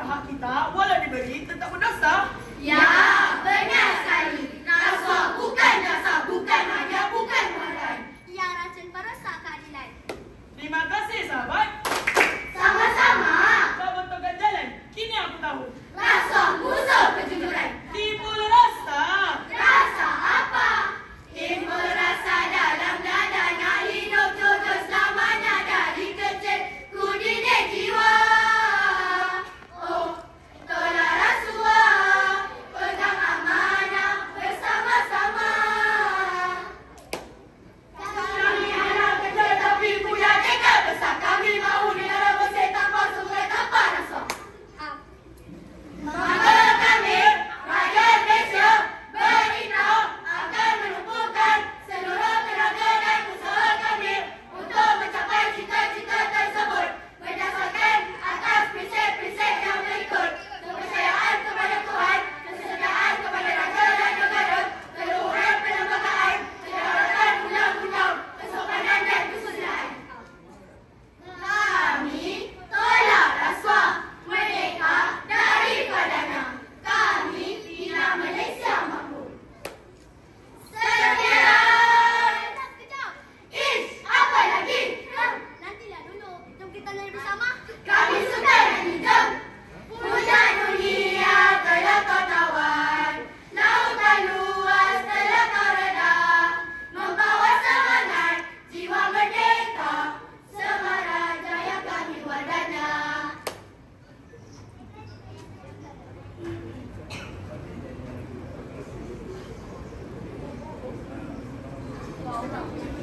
hak kita walau diberi tetap berdosa. Ya, benar sekali. Rasuah bukan dosa, bukan hanya bukan badan. Ia racun perosak keadilan. Terima kasih sahabat. Sama-sama. Kau betulkan jalan. Kini aku tahu. Rasuah musuh kejujuran. Timbul rasa. Rasa apa? Timbul rasa dalam dadanya, hidup jujur selamanya dari kecil ku didik jiwa. Oh, tolak rasuah, pegang amanah bersama-sama. Kami anak kecil tapi punya tekad besar. Kami mahu negara bersih tanpa sungai, tanpa rasuah. Maka kami, rakyat Malaysia, berinau akan menumpukan seluruh tenaga dan usaha kami untuk mencapai cita-cita tersebut berdasarkan atas prinsip-prinsip yang berikut: kepercayaan kepada Tuhan, kesetiaan kepada raja dan negara, keluhuran perlembagaan, kedaulatan undang-undang, kesopanan dan kesusilaan. Kami tolak rasuah, merdeka daripadanya. Kami bina Malaysia makmur. Sekian. Sekejap. Ish, apa lagi? Nantilah dulu. Jom kita nyanyi bersama. Kami suka nyanyi, jom. Hujan dunia telah kau tawan, lautan luas telah kau redam, membawa semangat jiwa merdeka, Semara Jaya kami wadana. Wow.